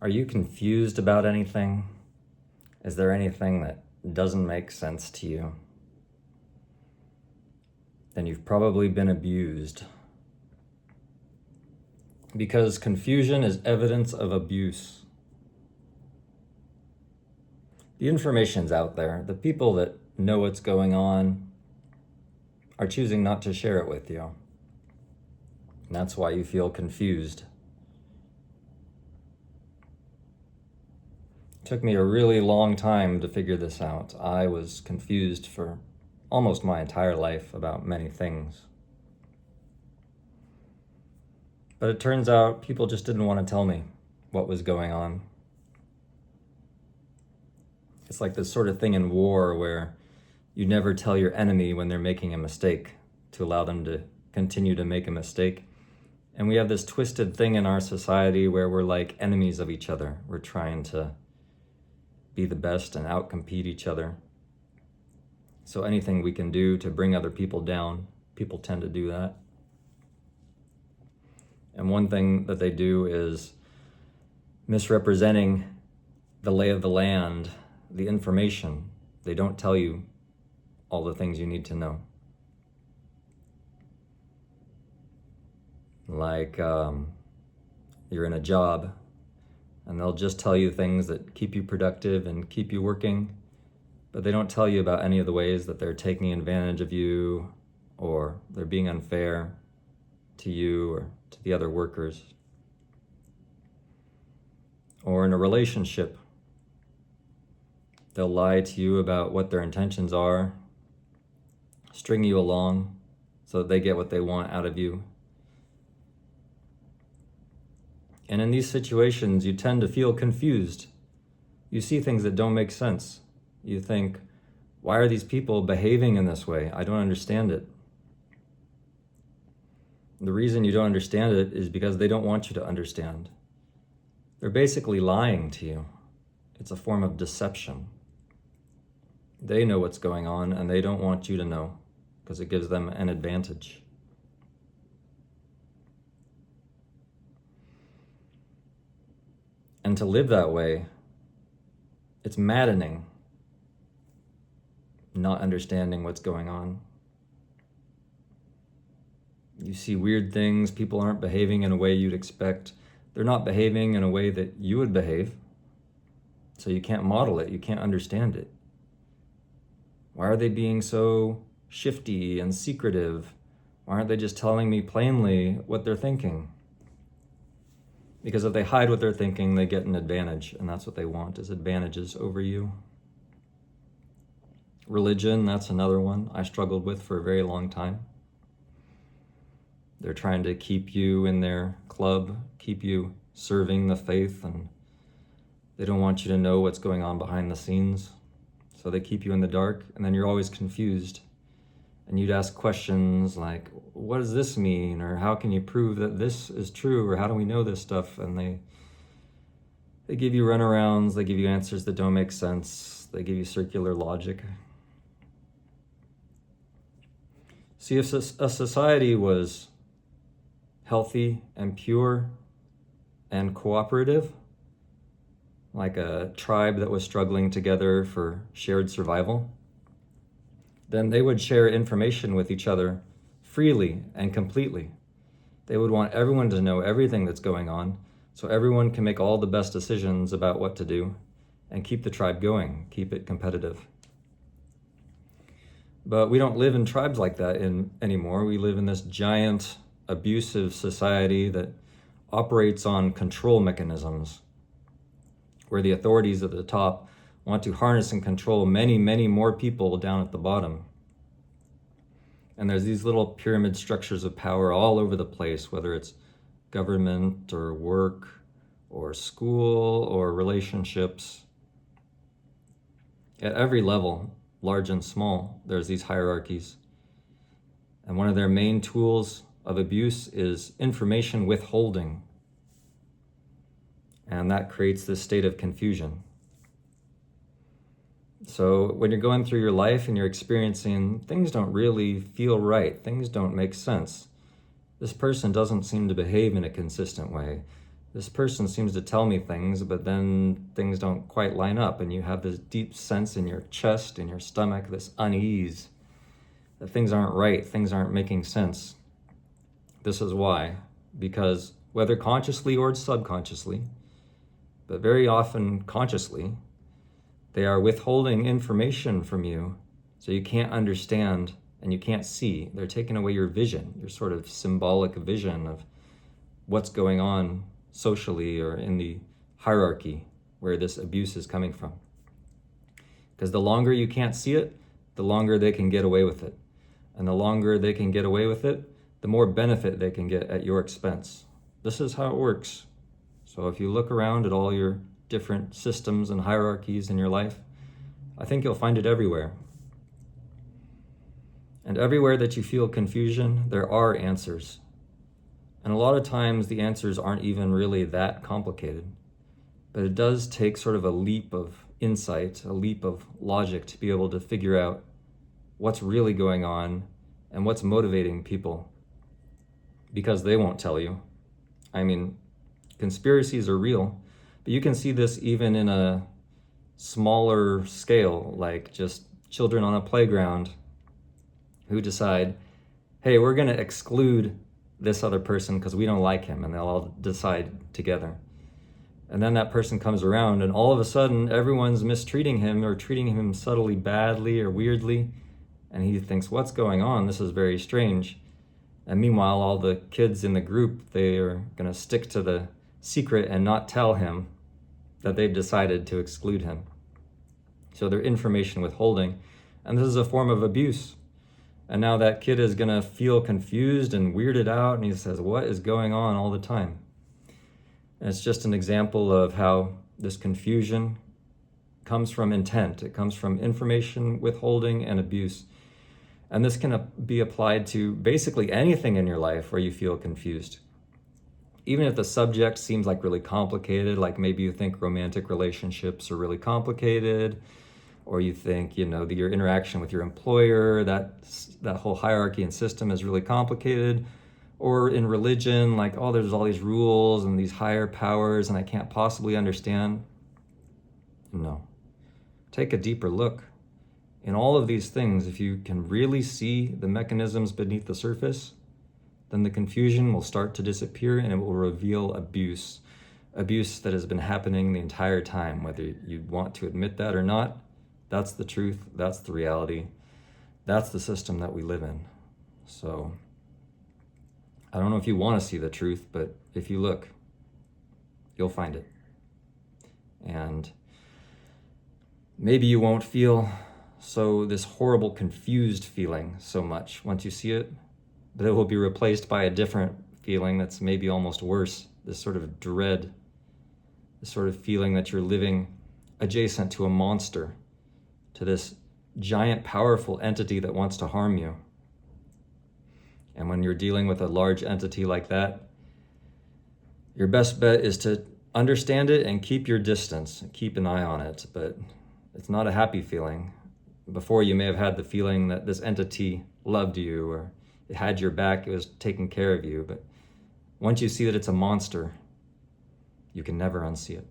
Are you confused about anything? Is there anything that doesn't make sense to you? Then you've probably been abused. Because confusion is evidence of abuse. The information's out there. The people that know what's going on are choosing not to share it with you. And that's why you feel confused. It took me a really long time to figure this out. I was confused for almost my entire life about many things. But it turns out people just didn't want to tell me what was going on. It's like this sort of thing in war where you never tell your enemy when they're making a mistake to allow them to continue to make a mistake. And we have this twisted thing in our society where we're like enemies of each other. We're trying to be the best and outcompete each other. So anything we can do to bring other people down, people tend to do that. And one thing that they do is misrepresenting the lay of the land, the information. They don't tell you all the things you need to know. Like you're in a job and they'll just tell you things that keep you productive and keep you working, but they don't tell you about any of the ways that they're taking advantage of you or they're being unfair to you or to the other workers. Or in a relationship, they'll lie to you about what their intentions are, string you along so that they get what they want out of you. And in these situations, you tend to feel confused. You see things that don't make sense. You think, why are these people behaving in this way? I don't understand it. The reason you don't understand it is because they don't want you to understand. They're basically lying to you. It's a form of deception. They know what's going on and they don't want you to know because it gives them an advantage. And to live that way, it's maddening, not understanding what's going on. You see weird things, people aren't behaving in a way you'd expect. They're not behaving in a way that you would behave. So you can't model it, you can't understand it. Why are they being so shifty and secretive? Why aren't they just telling me plainly what they're thinking? Because if they hide what they're thinking, they get an advantage, and that's what they want, is advantages over you. Religion, that's another one I struggled with for a very long time. They're trying to keep you in their club, keep you serving the faith, and they don't want you to know what's going on behind the scenes. So they keep you in the dark, and then you're always confused. And you'd ask questions like, what does this mean? Or how can you prove that this is true? Or how do we know this stuff? And they give you runarounds, they give you answers that don't make sense, they give you circular logic. See, if a society was healthy and pure and cooperative, like a tribe that was struggling together for shared survival, then they would share information with each other freely and completely. They would want everyone to know everything that's going on, so everyone can make all the best decisions about what to do and keep the tribe going, keep it competitive. But we don't live in tribes like that anymore. We live in this giant, abusive society that operates on control mechanisms, where the authorities at the top want to harness and control many, many more people down at the bottom. And there's these little pyramid structures of power all over the place, whether it's government or work or school or relationships. At every level, large and small, there's these hierarchies. And one of their main tools of abuse is information withholding. And that creates this state of confusion. So when you're going through your life and you're experiencing things don't really feel right, things don't make sense. This person doesn't seem to behave in a consistent way. this person seems to tell me things, but then things don't quite line up, and you have this deep sense in your chest, in your stomach, this unease that things aren't right, things aren't making sense. This is why. Because whether consciously or subconsciously, but very often consciously, they are withholding information from you so you can't understand and you can't see. They're taking away your vision, your sort of symbolic vision of what's going on socially or in the hierarchy where this abuse is coming from. Because the longer you can't see it, the longer they can get away with it. And the longer they can get away with it, the more benefit they can get at your expense. This is how it works. So if you look around at all your different systems and hierarchies in your life, I think you'll find it everywhere. And everywhere that you feel confusion, there are answers. And a lot of times the answers aren't even really that complicated. But it does take sort of a leap of insight, a leap of logic to be able to figure out what's really going on and what's motivating people. Because they won't tell you. I mean, conspiracies are real, but you can see this even in a smaller scale, like just children on a playground who decide, hey, we're going to exclude this other person because we don't like him, and they'll all decide together. And then that person comes around, and all of a sudden, everyone's mistreating him or treating him subtly badly or weirdly, and he thinks, what's going on? This is very strange. And meanwhile, all the kids in the group, they are going to stick to the secret and not tell him that they've decided to exclude him. So they're information withholding. And this is a form of abuse. And now that kid is going to feel confused and weirded out, and he says, what is going on all the time? And it's just an example of how this confusion comes from intent. It comes from information withholding and abuse. And this can be applied to basically anything in your life where you feel confused. Even if the subject seems like really complicated, like maybe you think romantic relationships are really complicated, or you think, that your interaction with your employer, that whole hierarchy and system is really complicated, or in religion, like, oh, there's all these rules and these higher powers and I can't possibly understand. No. Take a deeper look. In all of these things, if you can really see the mechanisms beneath the surface, then the confusion will start to disappear and it will reveal abuse that has been happening the entire time, whether you want to admit that or not. That's the truth, that's the reality, that's the system that we live in. So I don't know if you want to see the truth, but if you look, you'll find it. And maybe you won't feel this horrible confused feeling so much once you see it, but it will be replaced by a different feeling that's maybe almost worse, this sort of dread, this sort of feeling that you're living adjacent to a monster, to this giant, powerful entity that wants to harm you. And when you're dealing with a large entity like that, your best bet is to understand it and keep your distance, keep an eye on it, but it's not a happy feeling. Before, you may have had the feeling that this entity loved you or it had your back, it was taking care of you, but once you see that it's a monster, you can never unsee it.